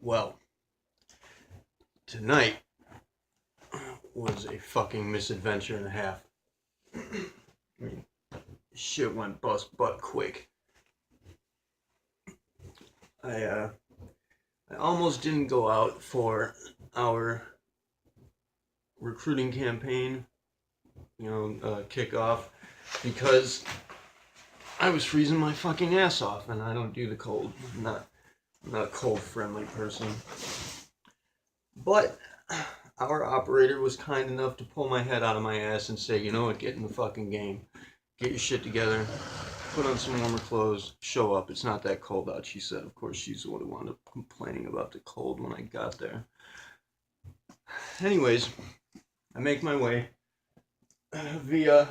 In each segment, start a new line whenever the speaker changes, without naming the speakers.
Well, tonight was a fucking misadventure and a half. I mean, shit went bust butt quick. I I almost didn't go out for our recruiting campaign, kickoff, because I was freezing my fucking ass off, and I don't do the cold. I'm not a cold friendly person. But our operator was kind enough to pull my head out of my ass and say, you know what, get in the fucking game. Get your shit together. Put on some warmer clothes. Show up. It's not that cold out, she said. Of course, she's the one who wound up complaining about the cold when I got there. Anyways, I make my way via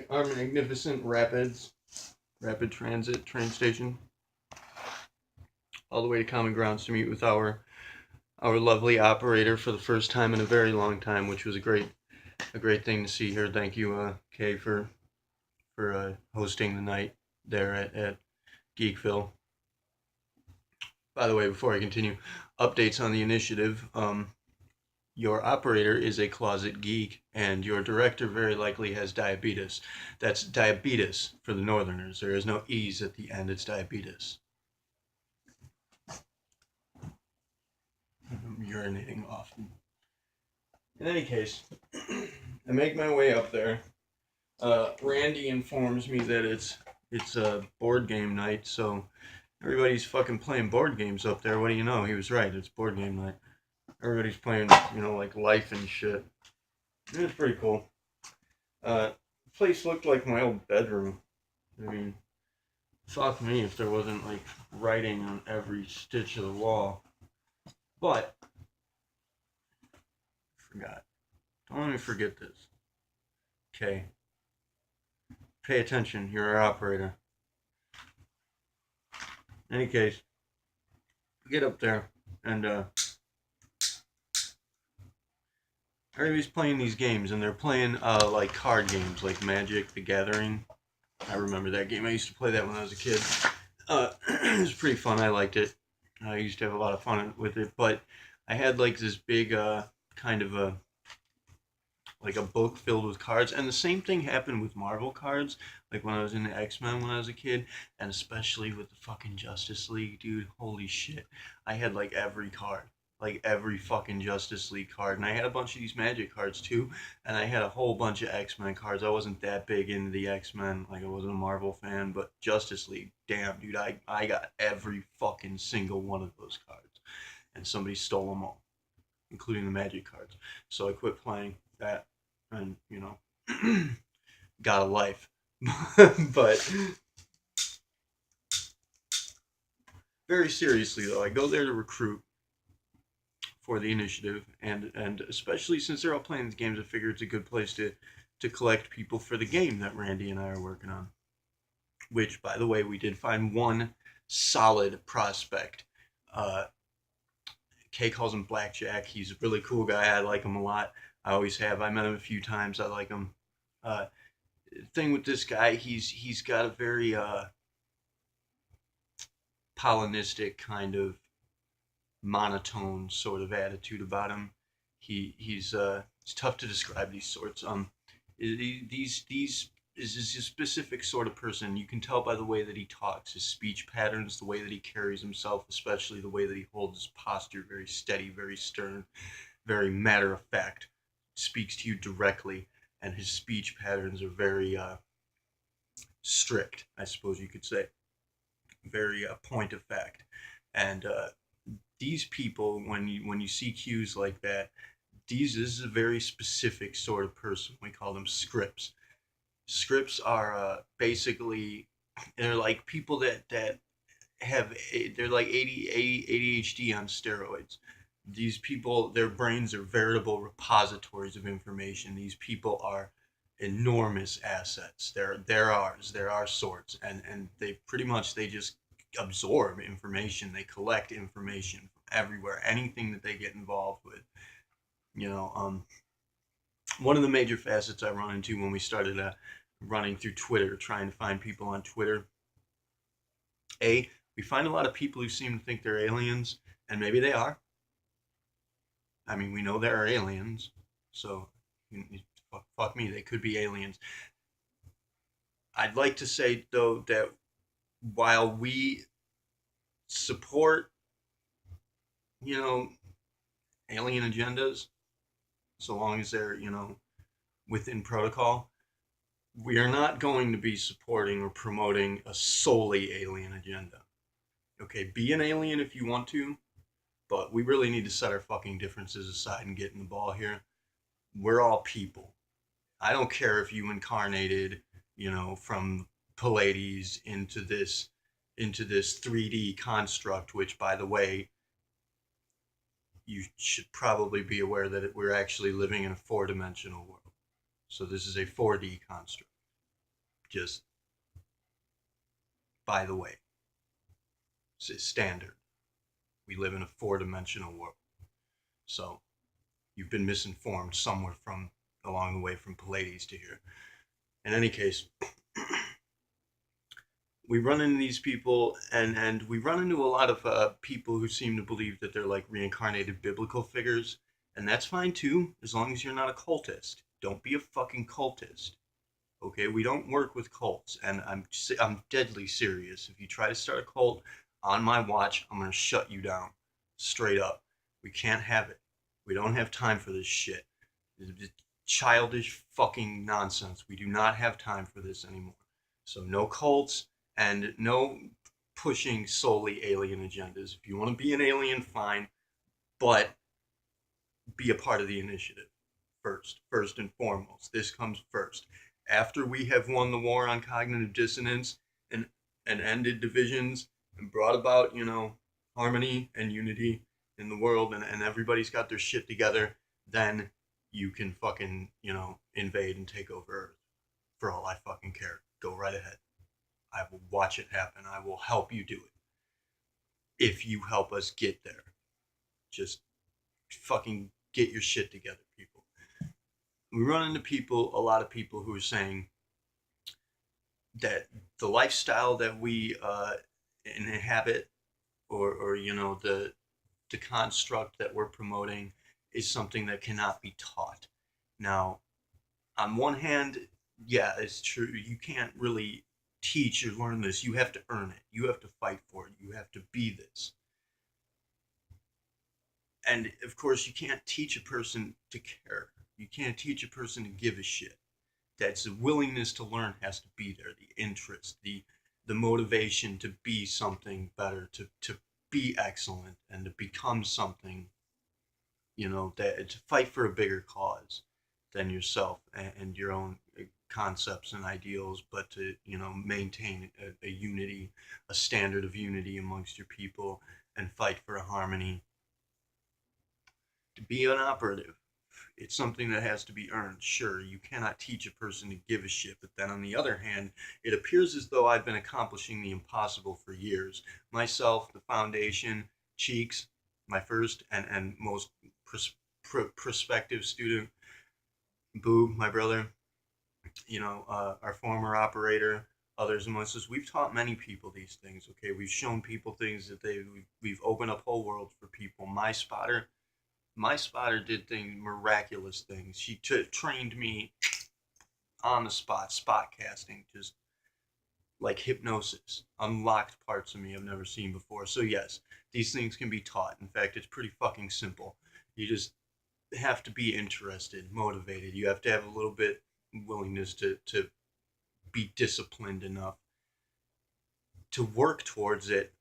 our magnificent rapid transit train station all the way to Common Grounds to meet with our lovely operator for the first time in a very long time, which was a great thing to see her. Thank you, Kay, for hosting the night there at Geekville. By the way, before I continue, updates on the initiative. Your operator is a closet geek, and your director very likely has diabetes. That's diabetes for the Northerners. There is no E's at the end, it's diabetes. I'm urinating often. In any case, I make my way up there. Randy informs me that it's a board game night, so everybody's fucking playing board games up there. What do you know? He was right. It's board game night. Everybody's playing, like Life and shit. It was pretty cool. The place looked like my old bedroom. I mean, fuck me if there wasn't like writing on every stitch of the wall. But I forgot. Don't let me forget this. Okay. Pay attention. You're our operator. In any case, get up there and everybody's playing these games, and they're playing like card games, like Magic: The Gathering. I remember that game. I used to play that when I was a kid. It was pretty fun. I liked it. I used to have a lot of fun with it. But I had like this big kind of a book filled with cards, and the same thing happened with Marvel cards. Like when I was in the X-Men when I was a kid, and especially with the fucking Justice League, dude. Holy shit! I had like every card. Like every fucking Justice League card, and I had a bunch of these Magic cards too, and I had a whole bunch of X-Men cards. I wasn't that big into the X-Men, like I wasn't a Marvel fan, but Justice League, damn dude, I got every fucking single one of those cards, and somebody stole them all, including the Magic cards. So I quit playing that, and got a life. But very seriously though, I go there to recruit for the initiative, and especially since they're all playing these games, I figure it's a good place to collect people for the game that Randy and I are working on. Which, by the way, we did find one solid prospect. Uh, Kay calls him Blackjack. He's a really cool guy. I like him a lot. I always have. I met him a few times. I like him. Uh, thing with this guy, he's got a very Polonistic kind of monotone sort of attitude about him. He's it's tough to describe these sorts. These is a specific sort of person. You can tell by the way that he talks, his speech patterns, the way that he carries himself, especially the way that he holds his posture, very steady, very stern, very matter of fact. Speaks to you directly, and his speech patterns are very strict, I suppose you could say. Very point of fact, and these people, when you see cues like that, this is a very specific sort of person. We call them scripts. Scripts are basically, they're like people that have they're like ADHD on steroids. These people, their brains are veritable repositories of information. These people are enormous assets. They're ours. They're our sorts, and they pretty much they just absorb information. They collect information from everywhere. Anything that they get involved with. You know, one of the major facets I run into when we started running through Twitter, trying to find people on Twitter. We find a lot of people who seem to think they're aliens, And maybe they are. I mean, we know there are aliens, so fuck me, they could be aliens. I'd like to say though that while we support, you know, alien agendas, so long as they're, within protocol, we are not going to be supporting or promoting a solely alien agenda. Okay, be an alien if you want to, but we really need to set our fucking differences aside and get in the ball here. We're all people. I don't care if you incarnated, from Pallades into this 3D construct, which, by the way, you should probably be aware that we're actually living in a four-dimensional world. So this is a 4D construct. Just by the way, it's standard. We live in a four-dimensional world. So you've been misinformed somewhere from along the way from Pallades to here. In any case, we run into these people, and we run into a lot of people who seem to believe that they're like reincarnated biblical figures, and that's fine too, as long as you're not a cultist. Don't be a fucking cultist. Okay, we don't work with cults, and I'm deadly serious. If you try to start a cult on my watch, I'm gonna shut you down, straight up. We can't have it. We don't have time for this shit. It's childish fucking nonsense. We do not have time for this anymore. So no cults and no pushing solely alien agendas. If you want to be an alien, fine, but be a part of the initiative first and foremost. This comes first. After we have won the war on cognitive dissonance and ended divisions and brought about, harmony and unity in the world, and everybody's got their shit together, then you can fucking, invade and take over Earth. For all I fucking care. Go right ahead. I will watch it happen. I will help you do it. If you help us get there. Just fucking get your shit together, people. We run into a lot of people who are saying that the lifestyle that we inhabit, or the construct that we're promoting, is something that cannot be taught. Now, on one hand, yeah, it's true. You can't really teach or learn this. You have to earn it. You have to fight for it. You have to be this. And of course, you can't teach a person to care. You can't teach a person to give a shit. That's the willingness to learn has to be there. The interest, the motivation to be something better, to be excellent, and to become something. That to fight for a bigger cause than yourself and your own concepts and ideals, but to maintain a unity, a standard of unity amongst your people, and fight for a harmony. To be an operative, it's something that has to be earned. Sure, you cannot teach a person to give a shit, but then on the other hand, it appears as though I've been accomplishing the impossible for years. Myself, the foundation, Cheeks, my first and most prospective student, Boob, my brother, our former operator, others amongst us. We've taught many people these things. Okay, we've shown people things that we've opened up whole worlds for people. My spotter did things, miraculous things. She trained me on the spot casting, just like hypnosis, unlocked parts of me I've never seen before. So yes, these things can be taught. In fact, it's pretty fucking simple. You just have to be interested, motivated. You have to have a little bit willingness to be disciplined enough to work towards it,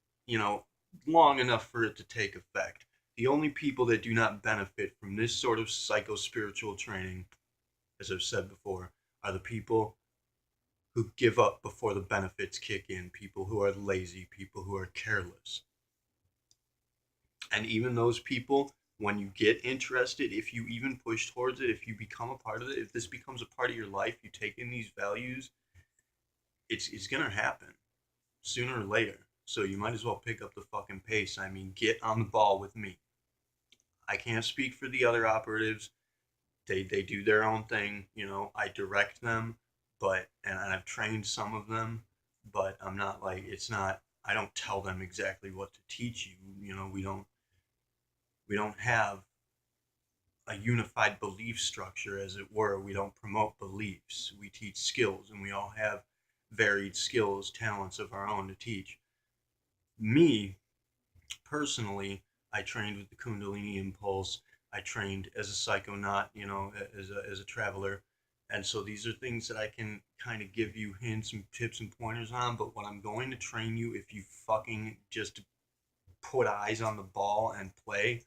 long enough for it to take effect. The only people that do not benefit from this sort of psycho-spiritual training, as I've said before, are the people who give up before the benefits kick in, people who are lazy, people who are careless. And even those people, when you get interested, if you even push towards it, if you become a part of it, if this becomes a part of your life, you take in these values, it's going to happen sooner or later. So you might as well pick up the fucking pace. I mean, get on the ball with me. I can't speak for the other operatives. They do their own thing. I direct them, and I've trained some of them, but I'm not like, it's not, I don't tell them exactly what to teach you. We don't We don't have a unified belief structure, as it were. We don't promote beliefs. We teach skills, and we all have varied skills, talents of our own to teach. Me, personally, I trained with the Kundalini Impulse. I trained as a psychonaut, as a traveler. And so these are things that I can kind of give you hints and tips and pointers on. But what I'm going to train you, if you fucking just put eyes on the ball and play,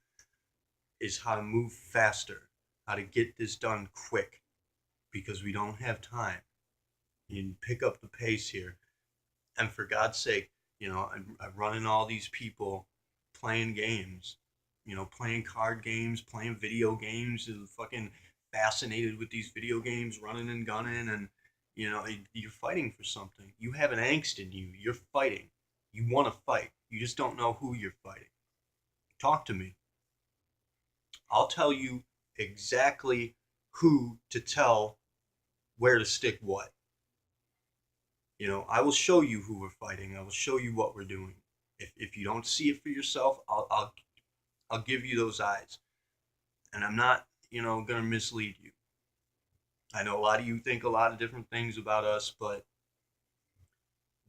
is how to move faster, how to get this done quick, because we don't have time. You pick up the pace here. And for God's sake, I'm running all these people playing games, playing card games, playing video games, fucking fascinated with these video games, running and gunning, and you're fighting for something. You have an angst in you. You're fighting. You want to fight. You just don't know who you're fighting. Talk to me. I'll tell you exactly who to tell where to stick what. I will show you who we're fighting. I will show you what we're doing. If you don't see it for yourself, I'll give you those eyes, and I'm not gonna mislead you. I know a lot of you think a lot of different things about us, but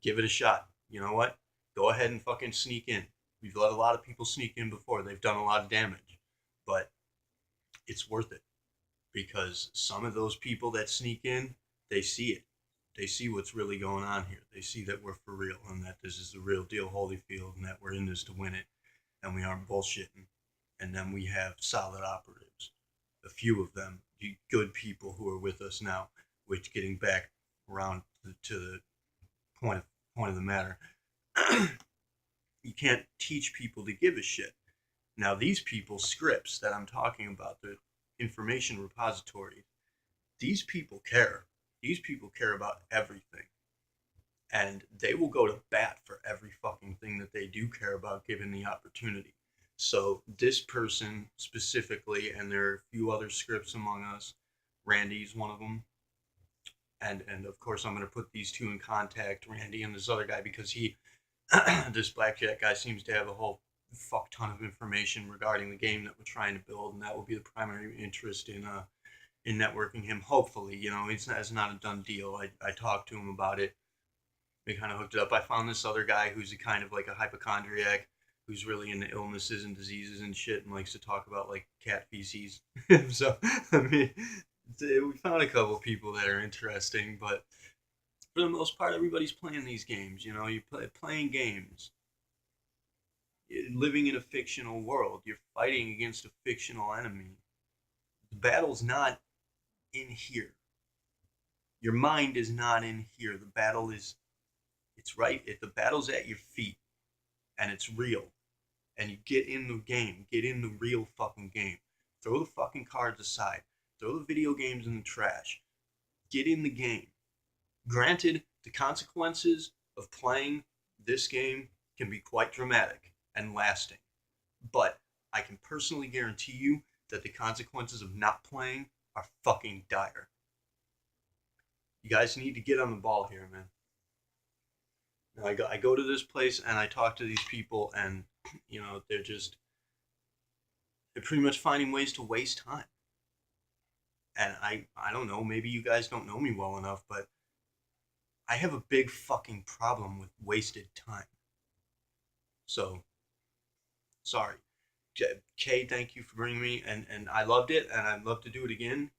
give it a shot. You know what? Go ahead and fucking sneak in. We've let a lot of people sneak in before. They've done a lot of damage, but it's worth it, because some of those people that sneak in, they see it. They see what's really going on here. They see that we're for real, and that this is the real deal Holyfield, and that we're in this to win it, and we aren't bullshitting. And then we have solid operatives, a few of them, good people who are with us now. Which, getting back around to the point of the matter, you can't teach people to give a shit. Now, these people, scripts that I'm talking about, the information repositories, these people care. These people care about everything. And they will go to bat for every fucking thing that they do care about, given the opportunity. So this person specifically, and there are a few other scripts among us, Randy's one of them. And of course, I'm going to put these two in contact, Randy and this other guy, because this blackjack guy seems to have a whole fuck ton of information regarding the game that we're trying to build, and that will be the primary interest in networking him. Hopefully, it's not a done deal. I talked to him about it. We kind of hooked it up. I found this other guy who's a kind of like a hypochondriac, who's really into illnesses and diseases and shit, and likes to talk about like cat feces. So I mean, we found a couple of people that are interesting, but for the most part, everybody's playing these games. You playing games, living in a fictional world. You're fighting against a fictional enemy. The battle's not in here. Your mind is not in here. The battle is, it's right. The battle's at your feet, and it's real. And you get in the game. Get in the real fucking game. Throw the fucking cards aside. Throw the video games in the trash. Get in the game. Granted, the consequences of playing this game can be quite dramatic and lasting. But I can personally guarantee you that the consequences of not playing are fucking dire. You guys need to get on the ball here, man. I go to this place and I talk to these people, and they're pretty much finding ways to waste time. And I don't know, maybe you guys don't know me well enough, but I have a big fucking problem with wasted time. So, sorry. Kay, thank you for bringing me, and I loved it, and I'd love to do it again,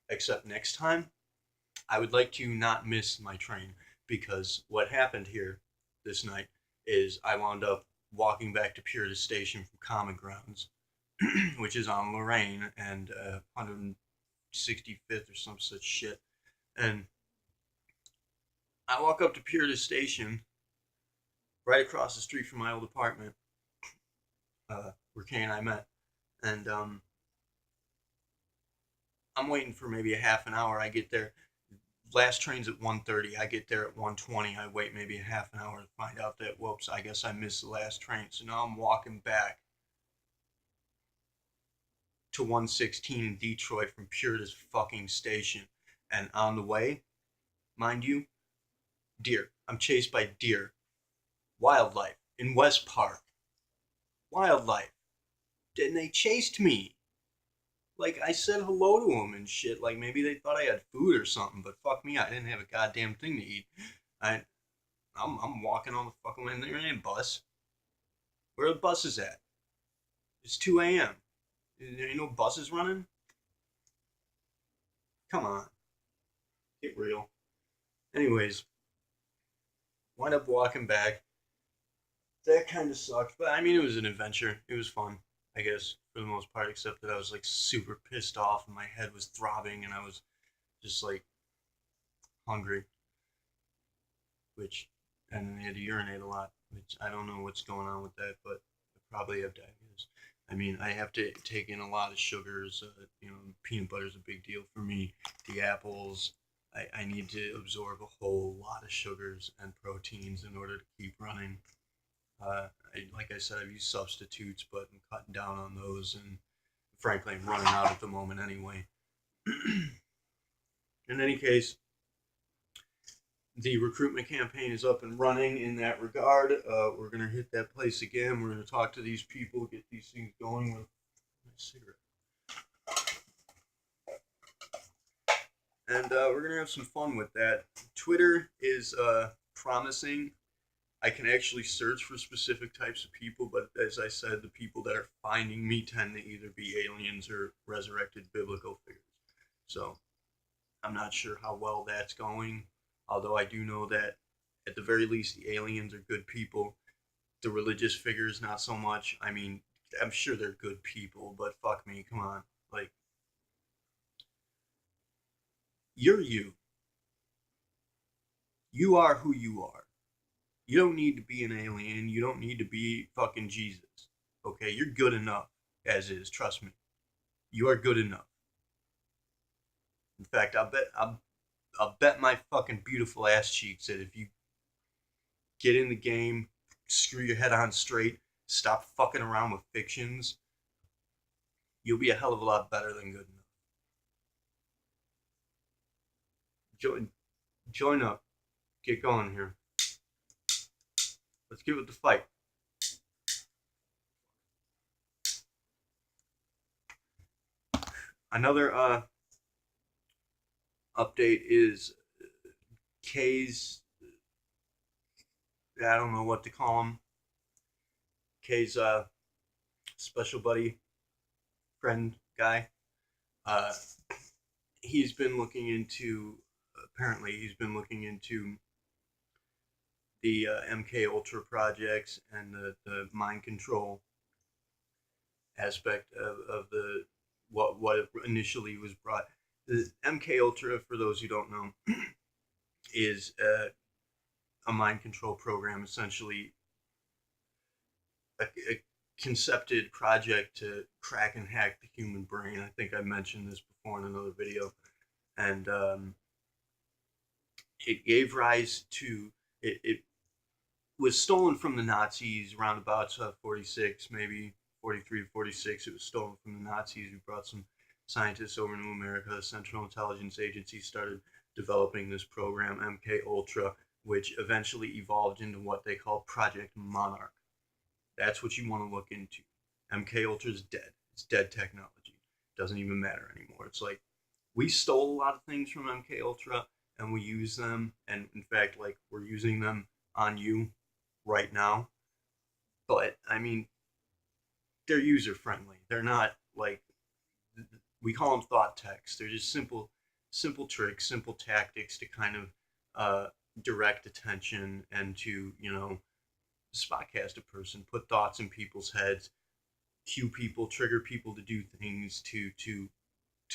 except next time, I would like to not miss my train, because what happened here this night is I wound up walking back to Purita Station from Common Grounds, which is on Lorraine and 165th or some such shit. And I walk up to Purita Station, right across the street from my old apartment, where Kay and I met. And I'm waiting for maybe a half an hour. I get there. Last train's at 1:30. I get there at 1:20. I wait maybe a half an hour to find out that, whoops, I guess I missed the last train. So now I'm walking back to 116 in Detroit from Purita's fucking station. And on the way, mind you, deer. I'm chased by deer. Wildlife in West Park. Wildlife. and they chased me. Like, I said hello to them and shit. Like, maybe they thought I had food or something, but fuck me, I didn't have a goddamn thing to eat. I, I'm walking on the fucking way. There ain't a bus. Where are the buses at? It's 2 a.m. There ain't no buses running? Come on. Get real. Anyways, wind up walking back. That kind of sucked, but I mean, it was an adventure. It was fun, I guess, for the most part, except that I was like super pissed off and my head was throbbing and I was just like hungry, which, and I had to urinate a lot, which I don't know what's going on with that, but I probably have diabetes. I mean, I have to take in a lot of sugars. Peanut butter is a big deal for me. The apples, I need to absorb a whole lot of sugars and proteins in order to keep running. Like I said, I've used substitutes, but I'm cutting down on those, and frankly, I'm running out at the moment anyway. In any case, the recruitment campaign is up and running in that regard. We're going to hit that place again. We're going to talk to these people, get these things going with my cigarette. And we're going to have some fun with that. Twitter is promising. I can actually search for specific types of people, but as I said, the people that are finding me tend to either be aliens or resurrected biblical figures. So I'm not sure how well that's going, although I do know that at the very least the aliens are good people. The religious figures, not so much. I mean, I'm sure they're good people, but fuck me, come on. Like, you're you. You are who you are. You don't need to be an alien. You don't need to be fucking Jesus. Okay, you're good enough as is. Trust me, you are good enough. In fact, I'll bet my fucking beautiful ass cheeks that if you get in the game, screw your head on straight, stop fucking around with fictions, you'll be a hell of a lot better than good enough. Join up. Get going here. Let's give it the fight. Another update is K's. I don't know what to call him. K's special buddy, friend guy. Uh, he's been looking into. Apparently, he's been looking into the MK Ultra projects and the mind control aspect of the what initially was brought. The MK Ultra, for those who don't know, is a mind control program, essentially a concepted project to crack and hack the human brain. I think I mentioned this before in another video, and it gave rise to it was stolen from the Nazis around about 46, maybe 43, 46. It was stolen from the Nazis. We brought some scientists over to America. The Central Intelligence Agency started developing this program, MK Ultra, which eventually evolved into what they call Project Monarch. That's what you want to look into. MK Ultra is dead. It's dead technology. It doesn't even matter anymore. It's like we stole a lot of things from MK Ultra and we use them, and in fact, like we're using them on you right now. But I mean, they're user friendly. They're not like we call them thought techs. They're just simple tricks, simple tactics to kind of direct attention and to spotcast a person, put thoughts in people's heads, cue people, trigger people to do things, to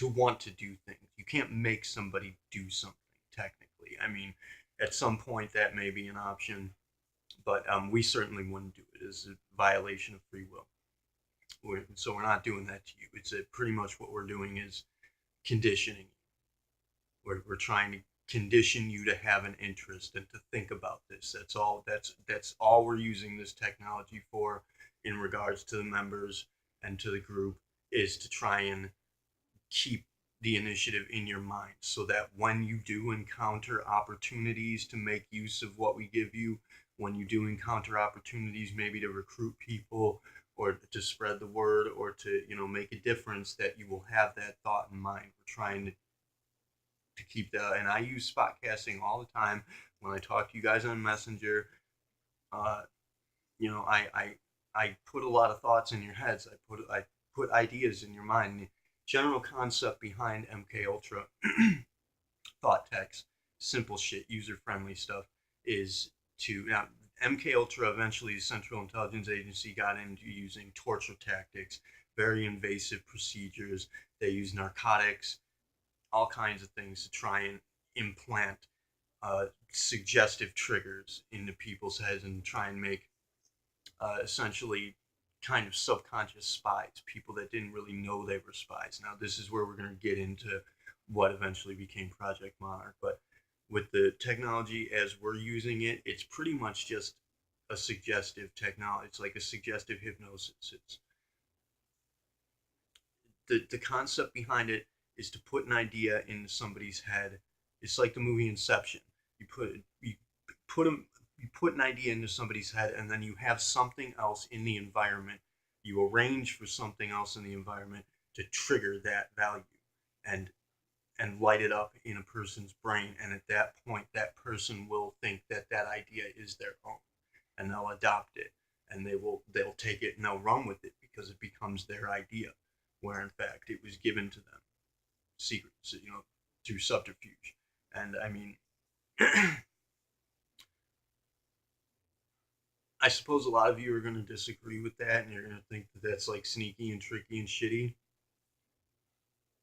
want to do things. You can't make somebody do something technically. I mean, at some point that may be an option, but we certainly wouldn't do it. It's a violation of free will. So we're not doing that to you. It's pretty much what we're doing is conditioning. We're trying to condition you to have an interest and to think about this. That's all. That's all we're using this technology for, in regards to the members and to the group, is to try and keep the initiative in your mind, so that when you do encounter opportunities to make use of what we give you, when you do encounter opportunities maybe to recruit people or to spread the word, or to make a difference, that you will have that thought in mind. We're trying to keep that, and I use spot casting all the time when I talk to you guys on Messenger. uh, I put a lot of thoughts in your heads. I put ideas in your mind. The general concept behind MK Ultra thought text, simple shit, user friendly stuff, is to now MK Ultra eventually, the Central Intelligence Agency, got into using torture tactics, very invasive procedures. They use narcotics, all kinds of things to try and implant suggestive triggers into people's heads and try and make essentially kind of subconscious spies, people that didn't really know they were spies. Now, this is where we're going to get into what eventually became Project Monarch. But with the technology as we're using it, it's pretty much just a suggestive technology. It's like a suggestive hypnosis. It's the concept behind it is to put an idea into somebody's head. It's like the movie Inception. You put them you put an idea into somebody's head, and then you have something else in the environment. You arrange for something else in the environment to trigger that value, and light it up in a person's brain. And at that point, that person will think that that idea is their own, and they'll adopt it, and they'll take it and they'll run with it because it becomes their idea, where in fact it was given to them secrets, through subterfuge. And I mean, I suppose a lot of you are going to disagree with that, and you're going to think that that's like sneaky and tricky and shitty.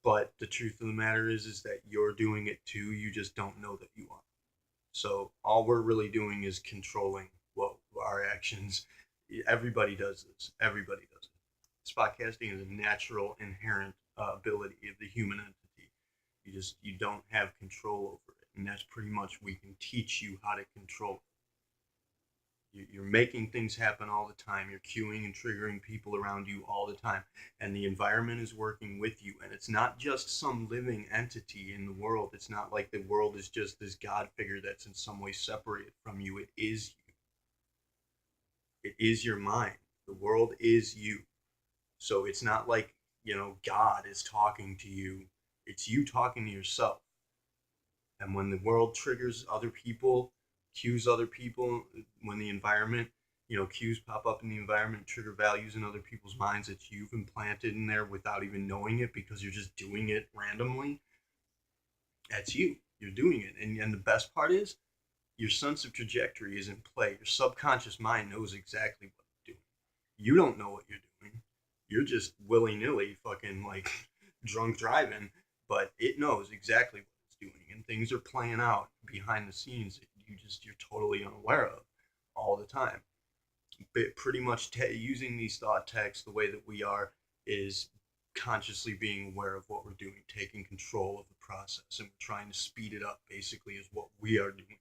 But the truth of the matter is that you're doing it too. You just don't know that you are. So all we're really doing is controlling what our actions. Everybody does this. Everybody does it. Spot casting is a natural, inherent ability of the human entity. You don't have control over it, and that's pretty much, we can teach you how to control it. You're making things happen all the time. You're cueing and triggering people around you all the time, and the environment is working with you. And it's not just some living entity in the world. It's not like the world is just this God figure that's in some way separated from you. It is you. It is your mind. The world is you. So it's not like, God is talking to you. It's you talking to yourself. And when the world triggers other people, cues other people, when the environment, cues pop up in the environment, trigger values in other people's minds that you've implanted in there without even knowing it, because you're just doing it randomly, that's you. You're doing it. And the best part is, your sense of trajectory is in play. Your subconscious mind knows exactly what you're doing. You don't know what you're doing. You're just willy nilly fucking like drunk driving, but it knows exactly what it's doing, and things are playing out behind the scenes that you're totally unaware of all the time. But pretty much using these thought texts the way that we are is consciously being aware of what we're doing, taking control of the process, and we're trying to speed it up. Basically, is what we are doing,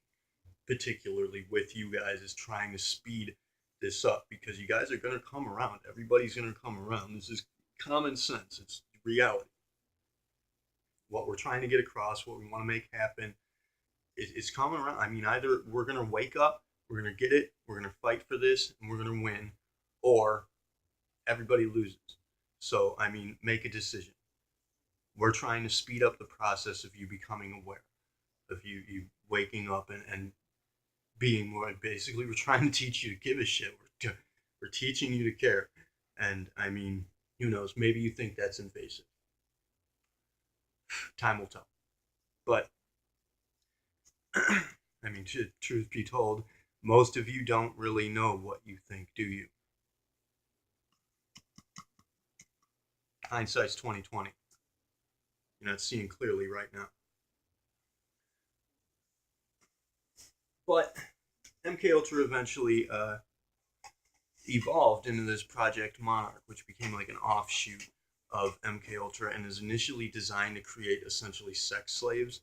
particularly with you guys, is trying to speed this up, because you guys are going to come around. Everybody's going to come around. This is common sense. It's reality. What we're trying to get across, what we want to make happen, is coming around. I mean, either we're going to wake up, we're going to get it, we're going to fight for this, and we're going to win, or everybody loses. So, I mean, make a decision. We're trying to speed up the process of you becoming aware, of you waking up and being more. Basically, we're trying to teach you to give a shit. We're teaching you to care. And I mean, who knows? Maybe you think that's invasive. Time will tell. But I mean, truth be told, most of you don't really know what you think, do you? Hindsight's 2020. You're not seeing clearly right now. But MK Ultra eventually evolved into this Project Monarch, which became like an offshoot of MK Ultra, and is initially designed to create essentially sex slaves.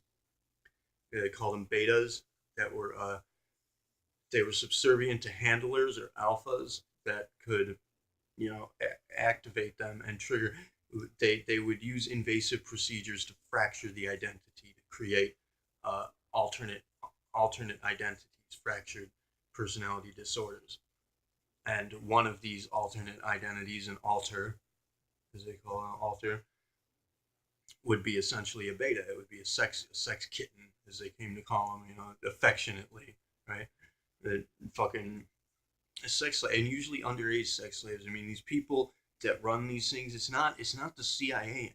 They call them betas, that were they were subservient to handlers or alphas that could, activate them and trigger. They would use invasive procedures to fracture the identity, to create uh, alternate alternate identities, fractured personality disorders. And one of these alternate identities, an alter, as they call it, an alter, would be essentially a beta. It would be a sex kitten, as they came to call them, affectionately, right? The fucking sex slave, and usually underage sex slaves. I mean, these people that run these things, it's not the CIA anymore.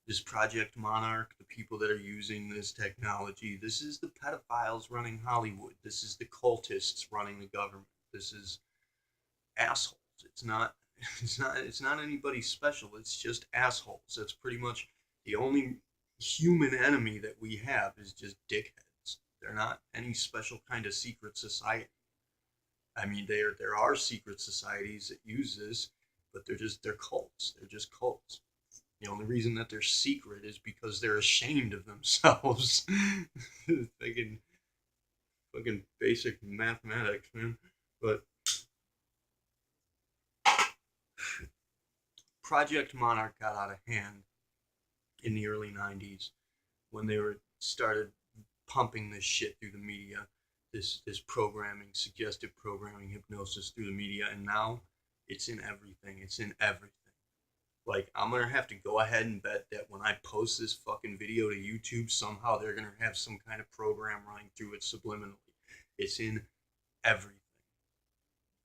This Project Monarch, the people that are using this technology, this is the pedophiles running Hollywood. This is the cultists running the government. This is assholes. It's not it's not anybody special. It's just assholes. That's pretty much the only human enemy that we have is just dickheads. They're not any special kind of secret society. I mean, there are secret societies that use this, but they're cults. They're just cults. The only reason that they're secret is because they're ashamed of themselves. fucking fucking basic mathematics, man. But Project Monarch got out of hand in the early '90s when they were started pumping this shit through the media, this programming, suggestive programming, hypnosis through the media, and now it's in everything. It's in everything. Like, I'm gonna have to go ahead and bet that when I post this fucking video to YouTube, somehow they're gonna have some kind of program running through it subliminally. It's in everything.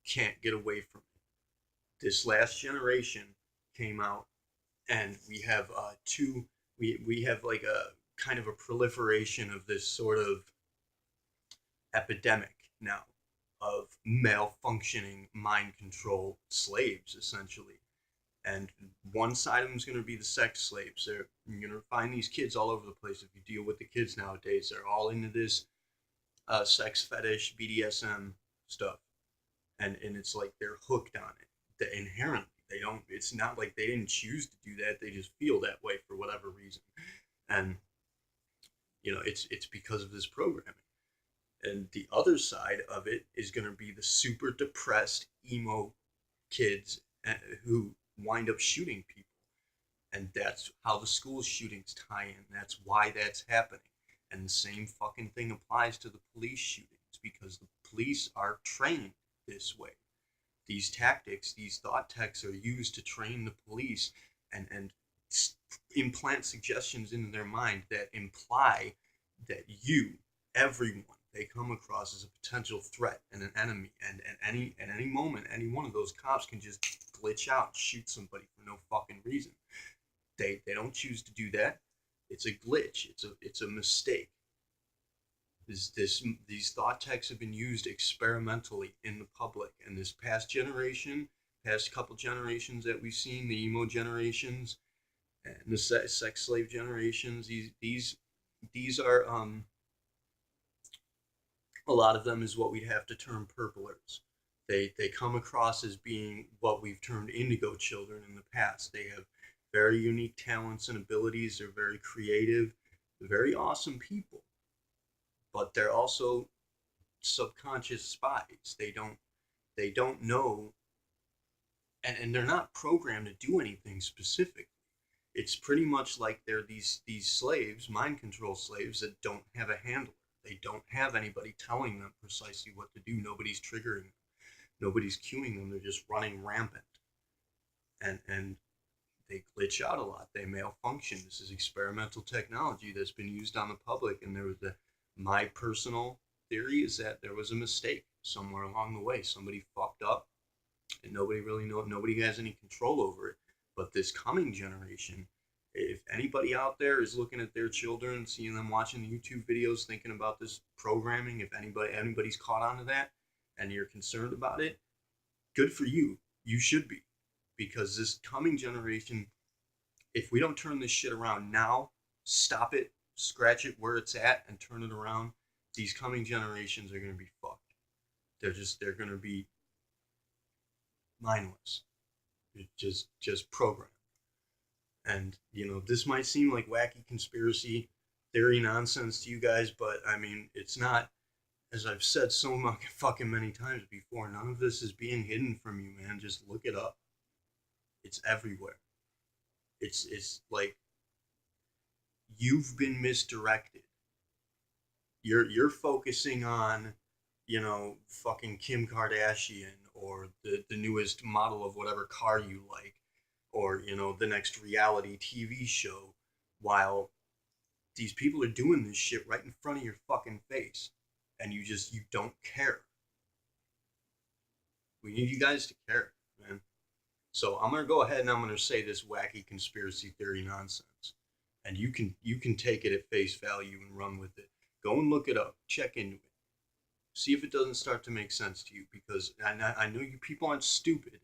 Can't get away from it. This last generation came out, and we have we have like a kind of a proliferation of this sort of epidemic now of malfunctioning mind control slaves, essentially. And one side of them is going to be the sex slaves. You're going to find these kids all over the place. If you deal with the kids nowadays, they're all into this sex fetish, BDSM stuff, and it's like they're hooked on it. Inherently, they don't. It's not like they didn't choose to do that. They just feel that way for whatever reason, and it's because of this programming. And the other side of it is going to be the super depressed emo kids who wind up shooting people. And that's how the school shootings tie in. That's why that's happening. And the same fucking thing applies to the police shootings because the police are trained this way. These tactics, these thought techs are used to train the police and implant suggestions into their mind that imply that everyone they come across as a potential threat and an enemy, and at any moment, any one of those cops can just glitch out and shoot somebody for no fucking reason. They don't choose to do that. It's a glitch. It's a mistake. These thought techs have been used experimentally in the public, and this past couple generations that we've seen, the emo generations and the sex slave generations, these are a lot of them is what we'd have to term purplers. They come across as being what we've termed indigo children in the past. They have very unique talents and abilities. They're very creative. They're very awesome people, but they're also subconscious spies. They don't know, and they're not programmed to do anything specific. It's pretty much like they're these slaves, mind control slaves, that don't have a handler. They don't have anybody telling them precisely what to do. Nobody's triggering them. Nobody's cueing them. They're just running rampant, and they glitch out a lot. They malfunction. This is experimental technology that's been used on the public, and my personal theory is that there was a mistake somewhere along the way. Somebody fucked up, and nobody has any control over it. But this coming generation, if anybody out there is looking at their children, seeing them watching the YouTube videos, thinking about this programming, if anybody's caught on to that and you're concerned about it, good for you. You should be. Because this coming generation, if we don't turn this shit around now, stop it, scratch it where it's at, and turn it around, these coming generations are going to be fucked. They're going to be mindless. Just programmed. And this might seem like wacky conspiracy theory nonsense to you guys, but I mean, it's not. As I've said so fucking many times before, none of this is being hidden from you, man. Just look it up. It's everywhere. It's like you've been misdirected. You're focusing on fucking Kim Kardashian or the newest model of whatever car you like or, the next reality TV show while these people are doing this shit right in front of your fucking face and you don't care. We need you guys to care, man. So I'm gonna go ahead and I'm gonna say this wacky conspiracy theory nonsense, and you can take it at face value and run with it. Go and look it up, check into it, see if it doesn't start to make sense to you. Because I know you people aren't stupid.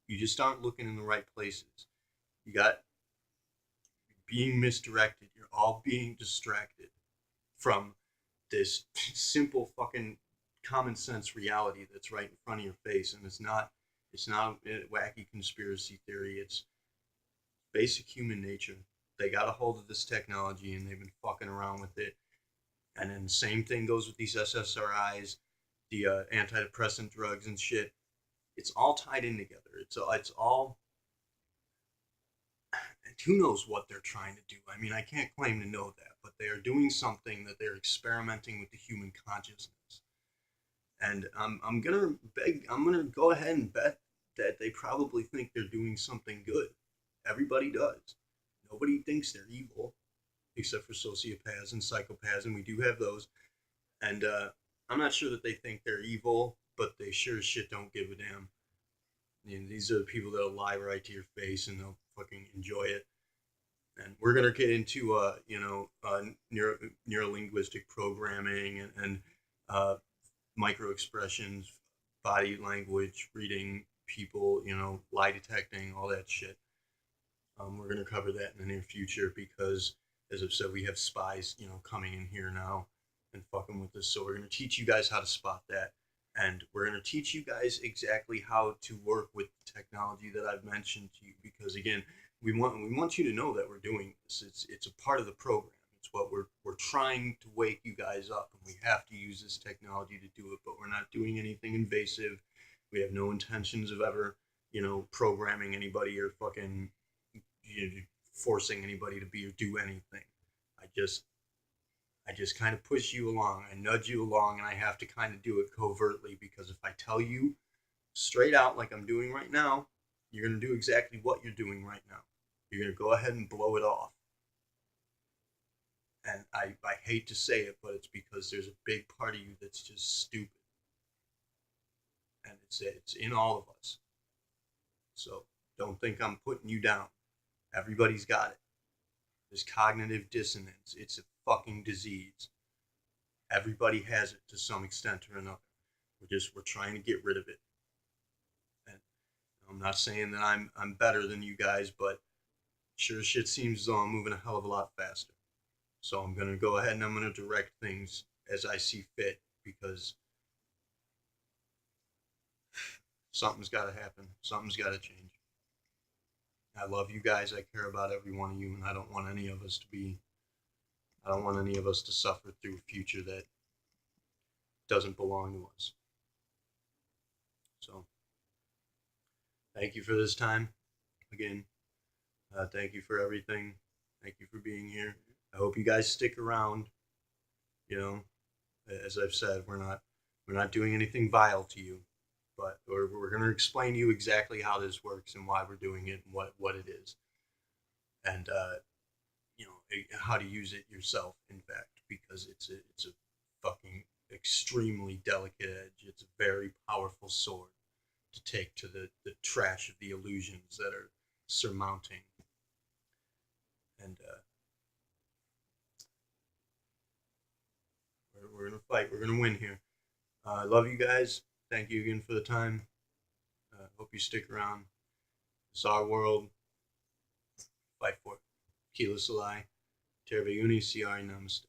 You just aren't looking in the right places. You got being misdirected. You're all being distracted from this simple fucking common sense reality that's right in front of your face, and it's not a wacky conspiracy theory. It's basic human nature. They got a hold of this technology and they've been fucking around with it. And then the same thing goes with these SSRIs, the antidepressant drugs and shit. It's all tied in together. It's all. Who knows what they're trying to do? I mean, I can't claim to know that, but they are doing something that they're experimenting with the human consciousness. And I'm gonna go ahead and bet that they probably think they're doing something good. Everybody does. Nobody thinks they're evil, except for sociopaths and psychopaths, and we do have those. And I'm not sure that they think they're evil, but they sure as shit don't give a damn. These are the people that'll lie right to your face and they'll fucking enjoy it. And we're gonna get into neuro linguistic programming and uh, micro expressions, body language, reading people, lie detecting, all that shit. We're going to cover that in the near future because, as I've said, we have spies, coming in here now and fucking with us. So we're going to teach you guys how to spot that, and we're going to teach you guys exactly how to work with the technology that I've mentioned to you. Because again, we want you to know that we're doing this. It's a part of the program. It's what we're trying to wake you guys up, and we have to use this technology to do it. But we're not doing anything invasive. We have no intentions of ever, programming anybody or fucking forcing anybody to be or do anything. I just I just kind of push you along. I nudge you along, and I have to kind of do it covertly because if I tell you straight out like I'm doing right now, you're going to do exactly what you're doing right now. You're going to go ahead and blow it off. And I hate to say it, but it's because there's a big part of you that's just stupid. And it's in all of us. So don't think I'm putting you down. Everybody's got it. There's cognitive dissonance. It's a fucking disease. Everybody has it to some extent or another. We're trying to get rid of it. And I'm not saying that I'm better than you guys, but sure as shit seems as though I'm moving a hell of a lot faster. So I'm gonna go ahead and I'm gonna direct things as I see fit because something's got to happen. Something's got to change. I love you guys. I care about every one of you, and I don't want any of us to be. I don't want any of us to suffer through a future that doesn't belong to us. So, thank you for this time. Again, thank you for everything. Thank you for being here. I hope you guys stick around. You know, as I've said, we're not doing anything vile to you, but we're going to explain to you exactly how this works and why we're doing it and what it is, and how to use it yourself. In fact, because it's a fucking extremely delicate edge. It's a very powerful sword to take to the trash of the illusions that are surmounting. And we're gonna fight. We're gonna win here. I love you guys. Thank you again for the time. Hope you stick around. It's our world. Fight for it. Kila Salai. Terve Uni Siari Namaste.